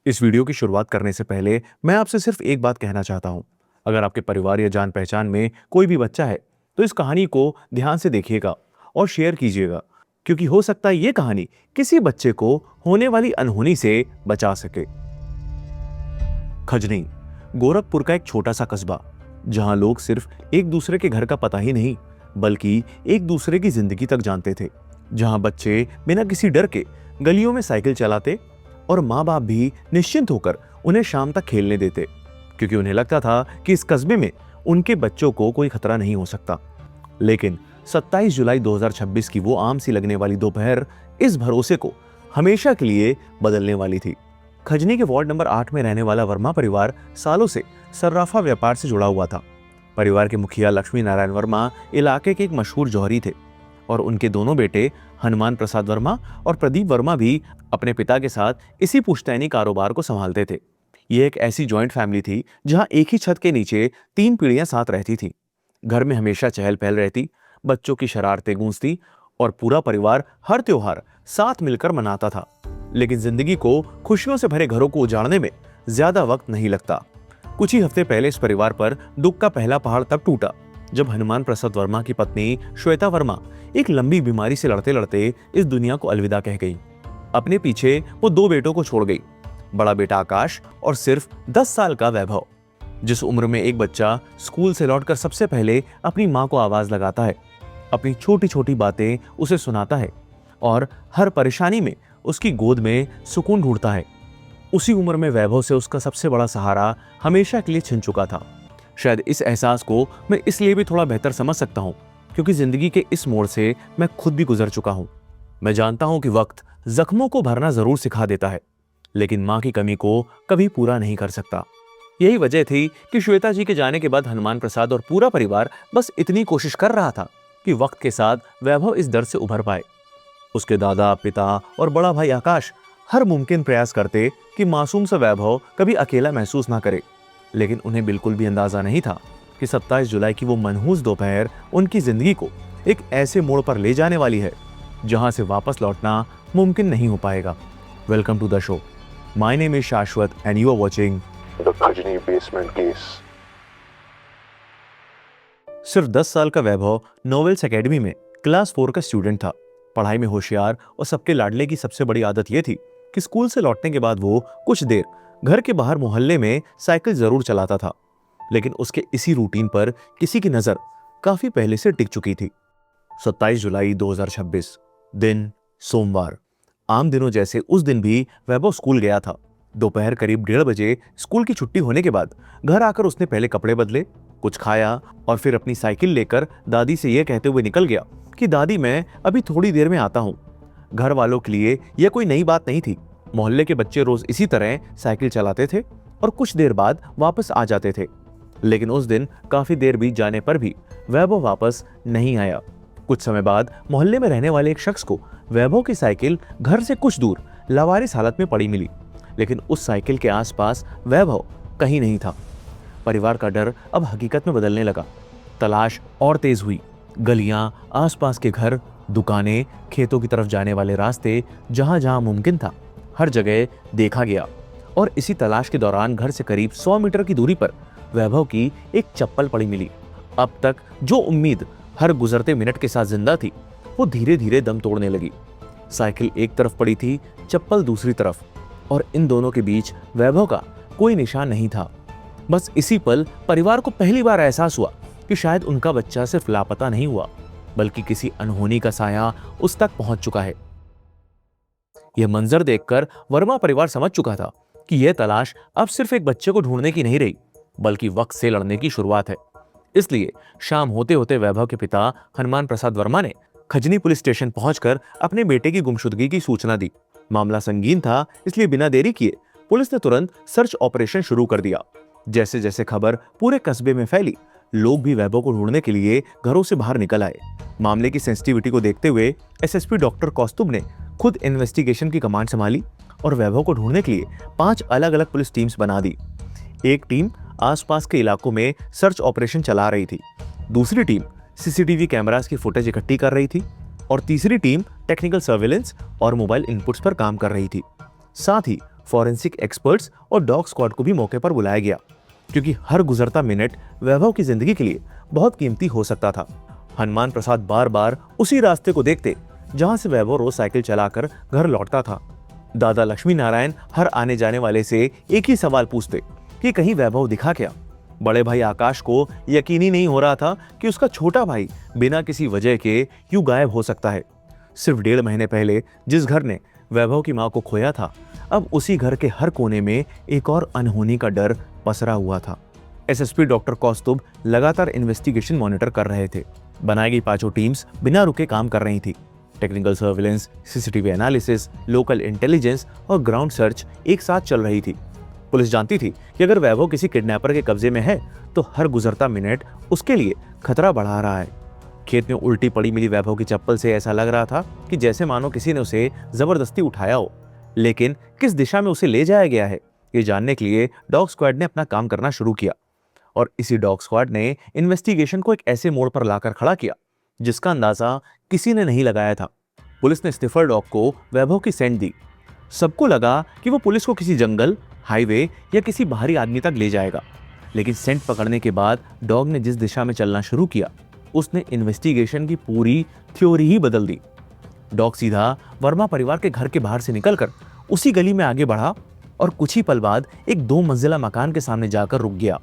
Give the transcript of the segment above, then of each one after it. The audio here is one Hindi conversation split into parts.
इस वीडियो की शुरुआत करने से पहले मैं आपसे सिर्फ एक बात कहना चाहता हूं। अगर आपके परिवार या जान पहचान में कोई भी बच्चा है तो इस कहानी को ध्यान से देखिएगा और शेयर कीजिएगा, क्योंकि हो सकता है ये कहानी किसी बच्चे को होने वाली अनहोनी से बचा सके। खजनी गोरखपुर का एक छोटा सा कस्बा, जहां लोग सिर्फ एक दूसरे के घर का पता ही नहीं बल्कि एक दूसरे की जिंदगी तक जानते थे। जहां बच्चे बिना किसी डर के गलियों में साइकिल चलाते और माँ बाप भी निश्चिंत होकर उन्हें शाम तक खेलने देते, क्योंकि उन्हें लगता था कि इस कस्बे में उनके बच्चों को कोई खतरा नहीं हो सकता। लेकिन 27 जुलाई 2026 की वो आम सी लगने वाली दोपहर इस भरोसे को हमेशा के लिए बदलने वाली थी। खजनी के वार्ड नंबर 8 में रहने वाला वर्मा परिवार सालों से सर्राफा व्यापार से जुड़ा हुआ था। परिवार के मुखिया लक्ष्मी नारायण वर्मा इलाके के एक मशहूर जौहरी थे और उनके दोनों बेटे हनुमान प्रसाद वर्मा और प्रदीप वर्मा भी अपने पिता के साथ इसी पुश्तैनी कारोबार को संभालते थे। ये एक ऐसी जॉइंट फैमिली थी जहां एक ही छत के नीचे 3 पीढ़ियां साथ रहती थी। घर में हमेशा चहल पहल रहती, बच्चों की शरारतें गूंजती और पूरा परिवार हर त्योहार साथ मिलकर मनाता था। लेकिन जिंदगी को खुशियों से भरे घरों को उजाड़ने में ज्यादा वक्त नहीं लगता। कुछ ही हफ्ते पहले इस परिवार पर दुख का पहला पहाड़ तब टूटा जब हनुमान प्रसाद वर्मा की पत्नी श्वेता वर्मा एक लंबी बीमारी से लड़ते लड़ते इस दुनिया को अलविदा कह गई। अपने पीछे वो 2 बेटों को छोड़ गई, बड़ा बेटा आकाश और सिर्फ 10 साल का वैभव। जिस उम्र में एक बच्चा स्कूल से लौटकर सबसे पहले अपनी माँ को आवाज लगाता है, अपनी छोटी छोटी बातें उसे सुनाता है और हर परेशानी में उसकी गोद में सुकून ढूंढता है, उसी उम्र में वैभव से उसका सबसे बड़ा सहारा हमेशा के लिए छिन चुका था। शायद इस एहसास को मैं इसलिए भी थोड़ा बेहतर समझ सकता हूँ क्योंकि जिंदगी के इस मोड़ से मैं खुद भी गुजर चुका हूँ। मैं जानता हूँ कि वक्त जख्मों को भरना जरूर सिखा देता है, लेकिन माँ की कमी को कभी पूरा नहीं कर सकता। यही वजह थी कि श्वेता जी के जाने के बाद हनुमान प्रसाद और पूरा परिवार बस इतनी कोशिश कर रहा था कि वक्त के साथ वैभव इस दर्द से उभर पाए। उसके दादा, पिता और बड़ा भाई आकाश हर मुमकिन प्रयास करते कि मासूम सा वैभव कभी अकेला महसूस ना करे, लेकिन उन्हें बिल्कुल भी अंदाजा नहीं था कि 27 जुलाई की वो मनहूस दोपहर उनकी जिंदगी को एक ऐसे मोड़ पर ले जाने वाली है जहां से वापस लौटना मुमकिन नहीं हो पाएगा। Welcome to the show. My name is Shashwat and you are watching the Khajni basement case. सिर्फ 10 साल का वैभव नोवेल्स एकेडमी में क्लास 4 का स्टूडेंट था। पढ़ाई में होशियार और सबके लाडले की सबसे बड़ी आदत यह थी कि स्कूल से लौटने के बाद वो कुछ देर घर के बाहर मोहल्ले में साइकिल जरूर चलाता था। लेकिन उसके इसी रूटीन पर किसी की नजर काफी पहले से टिक चुकी थी। 27 जुलाई 2026 दिन सोमवार। आम दिनों जैसे उस दिन भी वैभव स्कूल गया था। दोपहर करीब 1:30 बजे स्कूल की छुट्टी होने के बाद घर आकर उसने पहले कपड़े बदले, कुछ खाया और फिर अपनी साइकिल लेकर दादी से यह कहते हुए निकल गया कि दादी मैं अभी थोड़ी देर में आता हूँ। घर वालों के लिए यह कोई नई बात नहीं थी। मोहल्ले के बच्चे रोज इसी तरह साइकिल चलाते थे और कुछ देर बाद वापस आ जाते थे। लेकिन उस दिन काफी देर बीत जाने पर भी वैभव वापस नहीं आया। कुछ समय बाद मोहल्ले में रहने वाले एक शख्स को वैभव की साइकिल घर से कुछ दूर लावारिस हालत में पड़ी मिली, लेकिन उस साइकिल के आसपास वैभव कहीं नहीं था। परिवार का डर अब हकीकत में बदलने लगा। तलाश और तेज हुई। गलियां, आसपास के घर, दुकानें, खेतों की तरफ जाने वाले रास्ते, जहां जहां मुमकिन था हर जगह देखा गया। और इसी तलाश के दौरान घर से करीब 100 मीटर की दूरी पर वैभव की एक चप्पल पड़ी मिली। अब तक जो उम्मीद हर गुजरते मिनट के साथ जिंदा थी वो धीरे धीरे दम तोड़ने लगी। साइकिल एक तरफ पड़ी थी, चप्पल दूसरी तरफ, और इन दोनों के बीच वैभव का कोई निशान नहीं था। बस इसी पल परिवार को पहली बार एहसास हुआ कि शायद उनका बच्चा सिर्फ लापता नहीं हुआ बल्कि किसी अनहोनी का साया उस तक पहुंच चुका है। यह मंजर देखकर वर्मा परिवार समझ चुका था कि यह तलाश अब सिर्फ एक बच्चे को ढूंढने की नहीं रही बल्कि वक्त से लड़ने की शुरुआत है। इसलिए शाम होते होते वैभव के पिता हनुमान प्रसाद वर्मा ने खजनी पुलिस स्टेशन पहुंचकर अपने बेटे की गुमशुदगी की सूचना दी। मामला संगीन था, इसलिए बिना देरी किए पुलिस ने तुरंत सर्च ऑपरेशन शुरू कर दिया। जैसे जैसे खबर पूरे कस्बे में फैली, लोग भी वैभव को ढूंढने के लिए घरों से बाहर निकल आए। मामले की सेंसिटिविटी को देखते हुए एसएसपी डॉक्टर कौस्तुभ ने खुद इन्वेस्टिगेशन की कमांड संभाली और वैभव को ढूंढने के लिए 5 अलग अलग पुलिस टीम्स बना दी। एक टीम आसपास के इलाकों में सर्च ऑपरेशन चला रही थी, दूसरी टीम सीसीटीवी कैमरास की फुटेज इकट्ठी कर रही थी और तीसरी टीम टेक्निकल सर्वेलेंस और मोबाइल इनपुट्स पर काम कर रही थी। साथ ही फॉरेंसिक एक्सपर्ट्स और डॉग स्क्वाड को भी मौके पर बुलाया गया, क्योंकि हर गुजरता मिनट वैभव की जिंदगी के लिए बहुत कीमती हो सकता था। हनुमान प्रसाद बार बार उसी रास्ते को देखते जहां से वैभव रोज साइकिल चलाकर घर लौटता था। दादा लक्ष्मी नारायण हर आने जाने वाले से एक ही सवाल पूछते कि कहीं वैभव दिखा क्या। बड़े भाई आकाश को यकीन ही नहीं हो रहा था कि उसका छोटा भाई बिना किसी वजह के यूं गायब हो सकता है। सिर्फ 1.5 महीने पहले जिस घर ने वैभव की मां को खोया था, अब उसी घर के हर कोने में एक और अनहोनी का डर पसरा हुआ था। एसएसपी डॉक्टर कौस्तुभ लगातार इन्वेस्टिगेशन मॉनिटर कर रहे थे। बनाई गई 5 टीम्स बिना रुके काम कर रही थी। Technical surveillance, CCTV analysis, local intelligence और ग्राउंड सर्च एक साथ चल रही थी। पुलिस जानती थी कि अगर वैभव किसी किडनैपर के कब्जे में है तो हर गुजरता मिनट उसके लिए खतरा बढ़ा रहा है। खेत में उल्टी पड़ी मिली वैभव की चप्पल से ऐसा लग रहा था कि जैसे मानो किसी ने उसे जबरदस्ती उठाया हो। लेकिन किस दिशा में उसे ले जाया गया है, ये जानने के लिए डॉग स्क्वाड ने अपना काम करना शुरू किया। और इसी डॉग स्क्वाड ने इन्वेस्टिगेशन को एक ऐसे मोड़ पर लाकर खड़ा किया जिसका अंदाजा किसी ने नहीं लगाया था। पुलिस ने स्निफर डॉग को वैभव की सेंट दी। सबको लगा कि वो पुलिस को किसी जंगल, हाईवे या किसी बाहरी आदमी तक ले जाएगा, लेकिन सेंट पकड़ने के बाद डॉग ने जिस दिशा में चलना शुरू किया, उसने इन्वेस्टिगेशन की पूरी थ्योरी ही बदल दी। डॉग सीधा वर्मा परिवार के घर के बाहर से निकलकर उसी गली में आगे बढ़ा और कुछ ही पल बाद एक 2 मंजिला मकान के सामने जाकर रुक गया।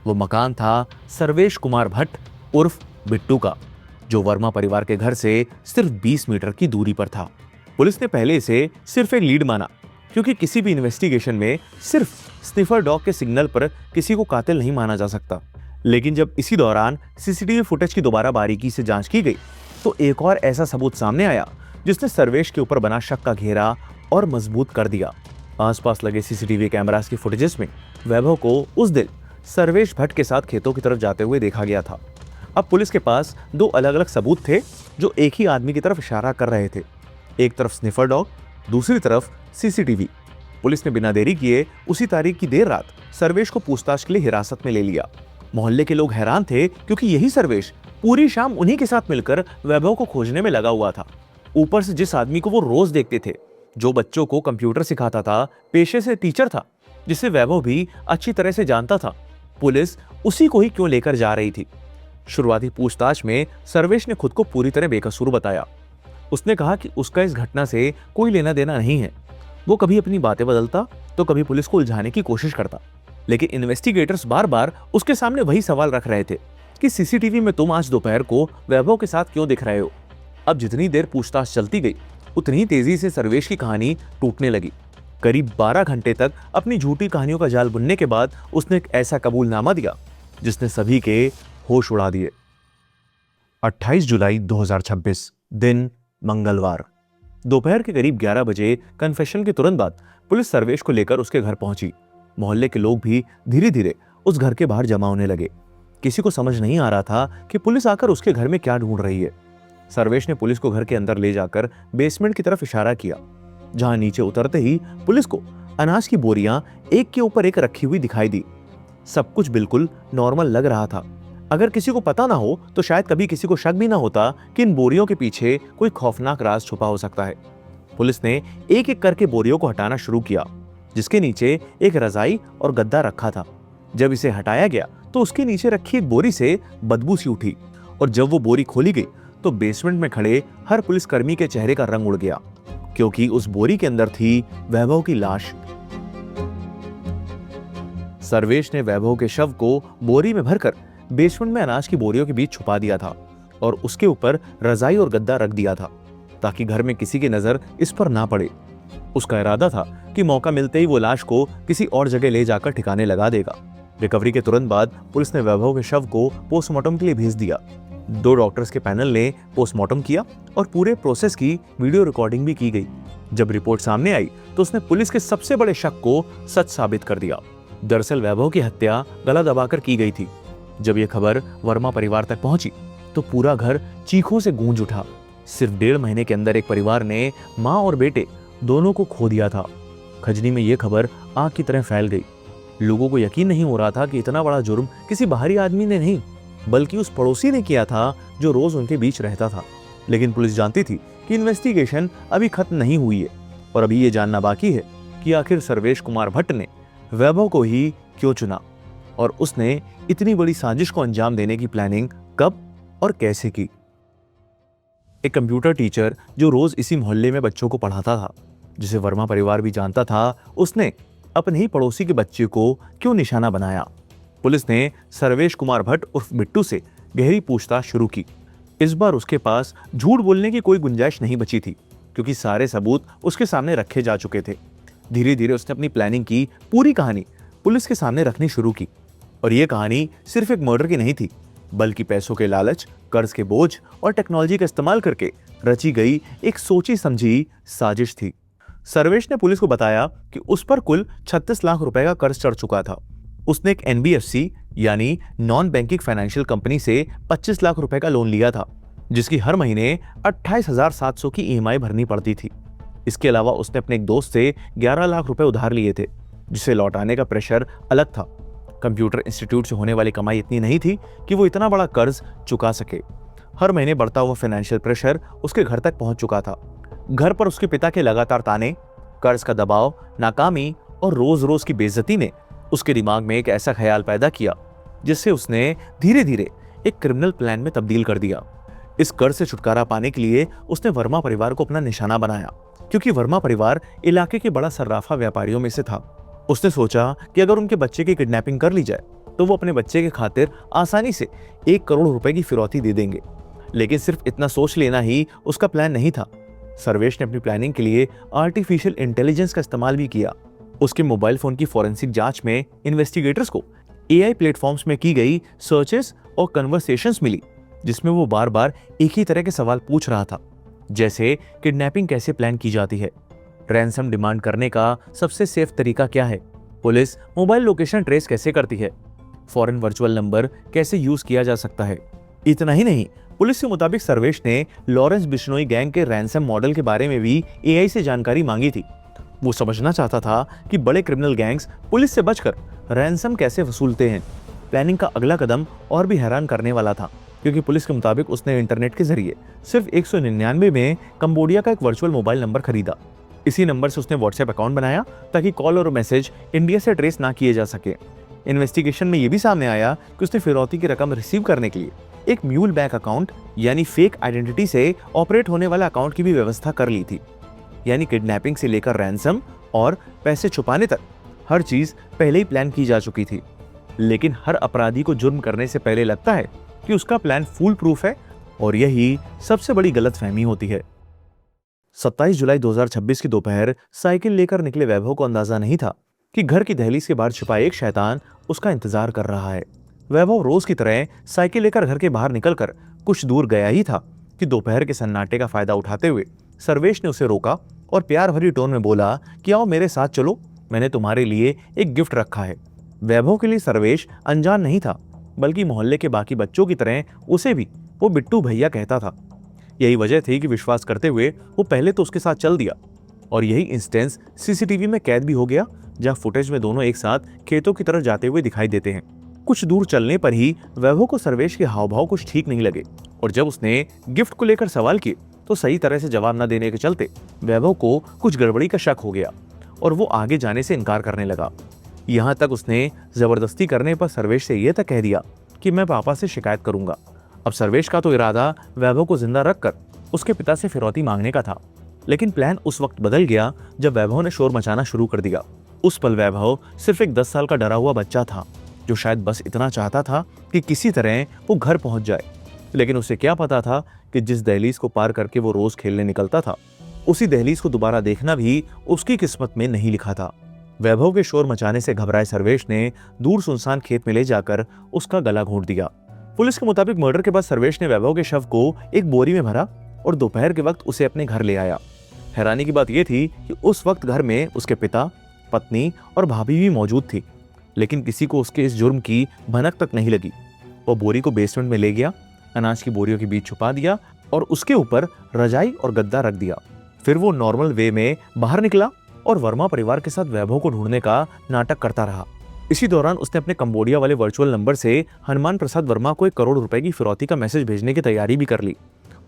वो मकान था सर्वेश कुमार भट्ट उर्फ बिट्टू का, जो वर्मा परिवार के घर से सिर्फ 20 मीटर की दूरी पर था। पुलिस ने पहले इसे सिर्फ एक लीड माना, क्योंकि किसी भी इन्वेस्टिगेशन में सिर्फ स्निफर डॉग के सिग्नल पर किसी को कातिल नहीं माना जा सकता। लेकिन जब इसी दौरान सीसीटीवी फुटेज की दोबारा बारीकी से जांच की गई तो एक और ऐसा सबूत सामने आया जिसने सर्वेश के ऊपर बना शक का घेरा और मजबूत कर दिया। आसपास लगे सीसीटीवी कैमरास की फुटेजेस में वैभव को उस दिन सर्वेश भट्ट के साथ खेतों की तरफ जाते हुए देखा गया था। अब पुलिस के पास 2 अलग अलग सबूत थे जो एक ही आदमी की तरफ इशारा कर रहे थे। एक तरफ स्निफर डॉग, दूसरी तरफ सीसीटीवी। पुलिस ने बिना देरी किए उसी तारीख की देर रात सर्वेश को पूछताछ के लिए हिरासत में ले लिया। मोहल्ले के लोग हैरान थे, क्योंकि यही सर्वेश पूरी शाम उन्हीं के साथ मिलकर वैभव को खोजने में लगा हुआ था। ऊपर से जिस आदमी को वो रोज देखते थे, जो बच्चों को कंप्यूटर सिखाता था, पेशे से टीचर था, जिसे वैभव भी अच्छी तरह से जानता था, पुलिस उसी को ही क्यों लेकर जा रही थी। शुरुआती पूछताछ में सर्वेश ने खुद को पूरी तरह बेकसूर बताया। उसने कहा कि उसका इस घटना से कोई लेना देना नहीं है। वो कभी अपनी बातें बदलता तो कभी पुलिस को उलझाने की कोशिश करता, लेकिन इन्वेस्टिगेटर्स बार बार उसके सामने वही सवाल रख रहे थे कि सीसीटीवी में तुम आज दोपहर को वैभव के साथ क्यों दिख रहे हो। अब जितनी देर पूछताछ चलती गई उतनी ही तेजी से सर्वेश की कहानी टूटने लगी। करीब 12 घंटे तक अपनी झूठी कहानियों का जाल बुनने के बाद उसने एक ऐसा कबूलनामा दिया जिसने सभी के होश उड़ा दिए। 28 जुलाई 2026 दिन मंगलवार दोपहर के करीब 11 बजे कन्फेशन के तुरंत बाद पुलिस सर्वेश को लेकर उसके घर पहुंची। मोहल्ले के लोग भी धीरे धीरे उस घर के बाहर जमा होने लगे। किसी को समझ नहीं आ रहा था कि पुलिस आकर उसके घर में क्या ढूंढ रही है। सर्वेश ने पुलिस को घर के अंदर ले जाकर बेसमेंट की तरफ इशारा किया, जहां नीचे उतरते ही पुलिस को अनाज की बोरियां एक के ऊपर एक रखी हुई दिखाई दी। सब कुछ बिल्कुल नॉर्मल लग रहा था। अगर किसी को पता ना हो तो शायद कभी किसी को शक भी ना होता कि इन बोरियों के पीछे कोई खौफनाक राज छुपा हो सकता है। पुलिस ने एक एक करके बोरियों को हटाना शुरू किया, जिसके नीचे एक रजाई और गद्दा रखा था। जब इसे हटाया गया तो उसके नीचे रखी एक बोरी से बदबू सी उठी, और जब वो बोरी खोली गई तो बेसमेंट में खड़े हर पुलिसकर्मी के चेहरे का रंग उड़ गया, क्योंकि उस बोरी के अंदर थी वैभव की लाश। सर्वेश ने वैभव के शव को बोरी में भरकर बेसमेंट में अनाज की बोरियों के बीच छुपा दिया था और उसके ऊपर रजाई और गद्दा रख दिया था, ताकि घर में किसी की नजर इस पर ना पड़े। उसका इरादा था कि मौका मिलते ही वो लाश को किसी और जगह ले जाकर ठिकाने लगा देगा। रिकवरी के तुरंत बाद पुलिस ने वैभव के शव को पोस्टमार्टम के लिए भेज दिया। 2 डॉक्टर्स के पैनल ने पोस्टमार्टम किया और पूरे प्रोसेस की वीडियो रिकॉर्डिंग भी की गई। जब रिपोर्ट सामने आई तो उसने पुलिस के सबसे बड़े शक को सच साबित कर दिया। दरअसल वैभव की हत्या गला दबाकर की गई थी। जब यह खबर वर्मा परिवार तक पहुंची तो पूरा घर चीखों से गूंज उठा। सिर्फ 1.5 महीने के अंदर एक परिवार ने माँ और बेटे दोनों को खो दिया था। खजनी में यह खबर आग की तरह फैल गई। लोगों को यकीन नहीं हो रहा था कि इतना बड़ा जुर्म किसी बाहरी आदमी ने नहीं, बल्कि उस पड़ोसी ने किया था जो रोज उनके बीच रहता था। लेकिन पुलिस जानती थी कि इन्वेस्टिगेशन अभी खत्म नहीं हुई है और अभी ये जानना बाकी है कि आखिर सर्वेश कुमार भट्ट ने वैभव को ही क्यों चुना और उसने इतनी बड़ी साजिश को अंजाम देने की प्लानिंग कब और कैसे की। एक कंप्यूटर टीचर जो रोज इसी मोहल्ले में बच्चों को पढ़ाता था, जिसे वर्मा परिवार भी जानता था, उसने अपने ही पड़ोसी के बच्चे को क्यों निशाना बनाया। पुलिस ने सर्वेश कुमार भट्ट उर्फ बिट्टू से गहरी पूछताछ शुरू की। इस बार उसके पास झूठ बोलने की कोई गुंजाइश नहीं बची थी, क्योंकि सारे सबूत उसके सामने रखे जा चुके थे। धीरे धीरे उसने अपनी प्लानिंग की पूरी कहानी पुलिस के सामने रखनी शुरू की। और यह कहानी सिर्फ एक मर्डर की नहीं थी, बल्कि पैसों के लालच, कर्ज के बोझ और टेक्नोलॉजी का इस्तेमाल करके रची गई एक सोची समझी साजिश थी। सर्वेश ने पुलिस को बताया कि उस पर कुल 36 लाख रुपए का कर्ज चढ़ चुका था। उसने एक NBFC यानी नॉन बैंकिंग फाइनेंशियल कंपनी से 25 लाख रुपए का लोन लिया था, जिसकी हर महीने 28,700 की EMI भरनी पड़ती थी। इसके अलावा उसने अपने एक दोस्त से 11 लाख रुपए उधार लिए थे, जिसे लौटाने का प्रेशर अलग था। कंप्यूटर इंस्टीट्यूट से होने वाली कमाई इतनी नहीं थी कि वो इतना बड़ा कर्ज चुका सके। हर महीने बढ़ता हुआ फाइनेंशियल प्रेशर उसके घर तक पहुंच चुका था। घर पर उसके पिता के लगातार ताने, कर्ज का दबाव, नाकामी और रोज रोज की बेइज्जती ने उसके दिमाग में एक ऐसा ख्याल पैदा किया जिससे उसने धीरे धीरे एक क्रिमिनल प्लान में तब्दील कर दिया। इस कर्ज से छुटकारा पाने के लिए उसने वर्मा परिवार को अपना निशाना बनाया, क्योंकि वर्मा परिवार इलाके के बड़ा सर्राफा व्यापारियों में से था। उसने सोचा कि अगर उनके बच्चे की किडनैपिंग कर ली जाए तो वो अपने बच्चे के खातिर आसानी से 1 करोड़ रुपए की फिरौती दे देंगे। लेकिन सिर्फ इतना सोच लेना ही उसका प्लान नहीं था। सर्वेश ने अपनी प्लानिंग के लिए आर्टिफिशियल इंटेलिजेंस का इस्तेमाल भी किया। उसके मोबाइल फोन की फॉरेंसिक जांच में इन्वेस्टिगेटर्स को AI प्लेटफॉर्म्स में की गई सर्चेस और कन्वर्सेशंस मिली, जिसमें वो बार बार एक ही तरह के सवाल पूछ रहा था, जैसे किडनैपिंग कैसे प्लान की जाती है, रैंसम डिमांड करने का सबसे सेफ तरीका क्या है, पुलिस मोबाइल लोकेशन ट्रेस कैसे करती है, फॉरेन वर्चुअल नंबर कैसे यूज किया जा सकता है। इतना ही नहीं, पुलिस के मुताबिक सर्वेश ने लॉरेंस बिश्नोई गैंग के रैंसम मॉडल के बारे में भी AI से जानकारी मांगी थी। वो समझना चाहता था कि बड़े क्रिमिनल गैंग्स पुलिस से बचकर रैंसम कैसे वसूलते हैं। प्लानिंग का अगला कदम और भी हैरान करने वाला था, क्योंकि पुलिस के मुताबिक उसने इंटरनेट के जरिए सिर्फ 199 में कंबोडिया का एक वर्चुअल मोबाइल नंबर खरीदा। इसी नंबर से उसने व्हाट्सएप अकाउंट बनाया ताकि कॉल और मैसेज इंडिया से ट्रेस ना किए जा सके। इन्वेस्टिगेशन में यह भी सामने आया कि उसने फिरौती की रकम रिसीव करने के लिए एक म्यूल बैंक अकाउंट यानी फेक आइडेंटिटी से ऑपरेट होने वाला अकाउंट की भी व्यवस्था कर ली थी। यानी किडनैपिंग से लेकर रैंसम और पैसे छुपाने तक हर चीज पहले ही प्लान की जा चुकी थी। लेकिन हर अपराधी को जुर्म करने से पहले लगता है कि उसका प्लान फूल प्रूफ है, और यही सबसे बड़ी गलतफहमी होती है। 27 जुलाई 2026 की दोपहर साइकिल लेकर निकले वैभव को अंदाजा नहीं था कि घर की दहलीज के बाहर छिपा एक शैतान उसका इंतजार कर रहा है। वैभव रोज की तरह साइकिल लेकर घर के बाहर निकलकर कुछ दूर गया ही था कि दोपहर के सन्नाटे का फायदा उठाते हुए सर्वेश ने उसे रोका और प्यार भरी टोन में बोला कि आओ मेरे साथ चलो, मैंने तुम्हारे लिए एक गिफ्ट रखा है। वैभव के लिए सर्वेश अनजान नहीं था, बल्कि मोहल्ले के बाकी बच्चों की तरह उसे भी वो बिट्टू भैया कहता था। यही वजह थी कि विश्वास करते हुए वो पहले तो उसके साथ चल दिया, और यही इंस्टेंस CCTV में कैद भी हो गया, जहां फुटेज में दोनों एक साथ खेतों की तरफ जाते हुए दिखाई देते हैं। कुछ दूर चलने पर ही वैभव को सर्वेश के हाव भाव कुछ ठीक नहीं लगे, और जब उसने गिफ्ट को लेकर सवाल किए तो सही तरह से जवाब न देने के चलते वैभव को कुछ गड़बड़ी का शक हो गया और वो आगे जाने से इनकार करने लगा। यहाँ तक उसने जबरदस्ती करने पर सर्वेश से यह तक कह दिया कि मैं पापा से शिकायत करूंगा। अब सर्वेश का तो इरादा वैभव को जिंदा रखकर उसके पिता से फिरौती मांगने का था, लेकिन प्लान उस वक्त बदल गया जब वैभव ने शोर मचाना शुरू कर दिया। उस पल वैभव सिर्फ एक 10 साल का डरा हुआ बच्चा था, जो शायद बस इतना चाहता था कि किसी तरह वो घर पहुंच जाए। लेकिन उसे क्या पता था कि जिस दहलीज को पार करके वो रोज खेलने निकलता था, उसी दहलीज को दोबारा देखना भी उसकी किस्मत में नहीं लिखा था। वैभव के शोर मचाने से घबराए सर्वेश ने दूर सुनसान खेत में ले जाकर उसका गला घोंट दिया। पुलिस के मुताबिक मर्डर के बाद सर्वेश ने वैभव के शव को एक बोरी में भरा और दोपहर के वक्त उसे अपने घर ले आया। हैरानी की बात यह थी कि उस वक्त घर में उसके पिता, पत्नी और भाभी भी मौजूद थी, लेकिन किसी को उसके इस जुर्म की भनक तक नहीं लगी। वो बोरी को बेसमेंट में ले गया, अनाज की बोरियों के बीच छुपा दिया और उसके ऊपर रजाई और गद्दा रख दिया। फिर वो नॉर्मल वे में बाहर निकला और वर्मा परिवार के साथ वैभव को ढूंढने का नाटक करता रहा। इसी दौरान उसने अपने कंबोडिया वाले वर्चुअल नंबर से हनुमान प्रसाद वर्मा को 1 करोड़ रुपए की फिरौती का मैसेज भेजने की तैयारी भी कर ली।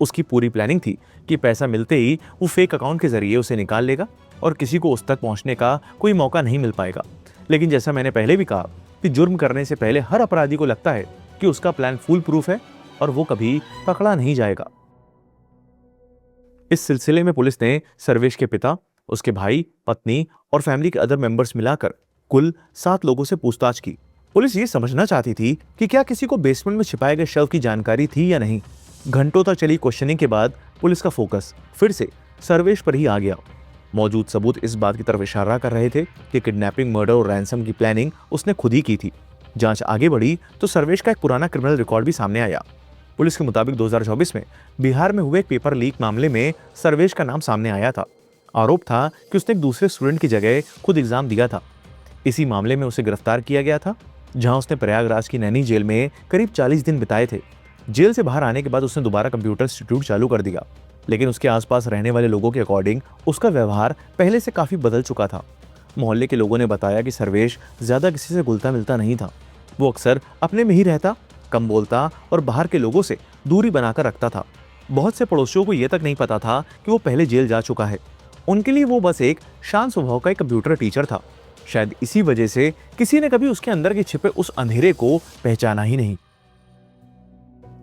उसकी पूरी प्लानिंग थी कि पैसा मिलते ही वो फेक अकाउंट के जरिए उसे निकाल लेगा और किसी को उस तक पहुंचने का कोई मौका नहीं मिल पाएगा। लेकिन जैसा मैंने पहले भी कहा कि जुर्म करने से पहले हर अपराधी को लगता है कि उसका प्लान फूल प्रूफ है और वो कभी पकड़ा नहीं जाएगा। इस सिलसिले में पुलिस ने सर्वेश के पिता, उसके भाई, पत्नी और फैमिली के अदर मेंबर्स मिलाकर कुल 7 लोगों से पूछताछ की। पुलिस ये समझना चाहती थी कि क्या किसी को बेसमेंट में छिपाए गए शव की जानकारी थी या नहीं। घंटों तक चली क्वेश्चनिंग के बाद पुलिस का फोकस फिर से सर्वेश पर ही आ गया। मौजूद सबूत इस बात की तरफ इशारा कर रहे थे कि किडनैपिंग, मर्डर और रैंसम की प्लानिंग उसने खुद ही की थी। जांच आगे बढ़ी तो सर्वेश का एक पुराना क्रिमिनल रिकॉर्ड भी सामने आया। पुलिस के मुताबिक 2024 में बिहार में हुए एक पेपर लीक मामले में सर्वेश का नाम सामने आया था। आरोप था कि उसने एक दूसरे स्टूडेंट की जगह खुद एग्जाम दिया था। इसी मामले में उसे गिरफ्तार किया गया था, जहां उसने प्रयागराज की नैनी जेल में करीब 40 दिन बिताए थे। जेल से बाहर आने के बाद उसने दोबारा कंप्यूटर इंस्टीट्यूट चालू कर दिया, लेकिन उसके आसपास रहने वाले लोगों के अकॉर्डिंग उसका व्यवहार पहले से काफी बदल चुका था। मोहल्ले के लोगों ने बताया कि सर्वेश ज्यादा किसी से घुलता मिलता नहीं था। वो अक्सर अपने में ही रहता, कम बोलता और बाहर के लोगों से दूरी बनाकर रखता था। बहुत से पड़ोसियों को यह तक नहीं पता था कि वो पहले जेल जा चुका है। उनके लिए वो बस एक शांत स्वभाव का एक कंप्यूटर टीचर था। शायद इसी वजह से किसी ने कभी उसके अंदर के छिपे उस अंधेरे को पहचाना ही नहीं।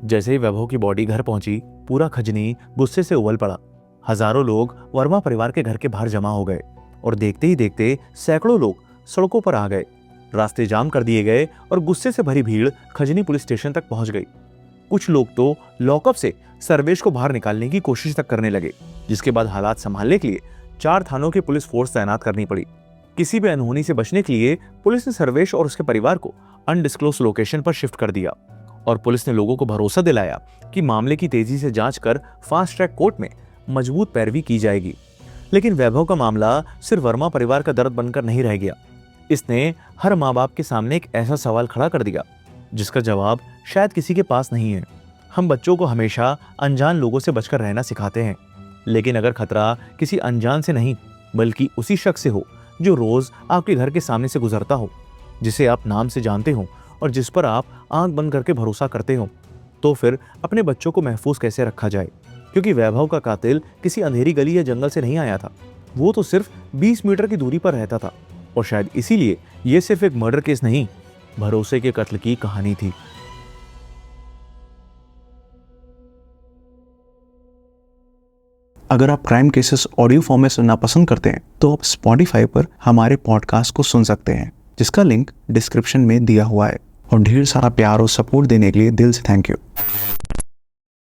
जैसे ही वैभव की बॉडी घर पहुंची, पूरा खजनी गुस्से से उबल पड़ा। हजारों लोग वर्मा परिवार के घर के बाहर जमा हो गए और देखते ही देखते सैकड़ों लोग सड़कों पर आ गए। रास्ते जाम कर दिए गए और गुस्से से भरी भीड़ खजनी पुलिस स्टेशन तक पहुंच गई। कुछ लोग तो लॉकअप से सर्वेश को बाहर निकालने की कोशिश तक करने लगे, जिसके बाद हालात संभालने के लिए 4 थानों की पुलिस फोर्स तैनात करनी पड़ी। किसी भी अनहोनी से बचने के लिए पुलिस ने सर्वेश और उसके परिवार को अनडिस्क्लोज लोकेशन पर शिफ्ट कर दिया और पुलिस ने लोगों को भरोसा दिलाया कि मामले की तेजी से जांच कर फास्ट ट्रैक कोर्ट में मजबूत पैरवी की जाएगी। लेकिन वैभव का मामला सिर्फ वर्मा परिवार का दर्द बनकर नहीं रह गया। इसने हर माँ बाप के सामने एक ऐसा सवाल खड़ा कर दिया जिसका जवाब शायद किसी के पास नहीं है। हम बच्चों को हमेशा अनजान लोगों से बचकर रहना सिखाते हैं, लेकिन अगर खतरा किसी अनजान से नहीं बल्कि उसी शख्स से हो जो रोज आपके घर के सामने से गुजरता हो, जिसे आप नाम से जानते हो और जिस पर आप आंख बंद करके भरोसा करते हो, तो फिर अपने बच्चों को महफूज कैसे रखा जाए। क्योंकि वैभव का कातिल किसी अंधेरी गली या जंगल से नहीं आया था, वो तो सिर्फ 20 मीटर की दूरी पर रहता था। और शायद इसीलिए ये सिर्फ एक मर्डर केस नहीं, भरोसे के कत्ल की कहानी थी। अगर आप क्राइम केसेस ऑडियो फॉर्म में सुनना पसंद करते हैं तो आप स्पॉटिफाई पर हमारे पॉडकास्ट को सुन सकते हैं, जिसका लिंक डिस्क्रिप्शन में दिया हुआ है। और ढेर सारा प्यार और सपोर्ट देने के लिए दिल से थैंक यू।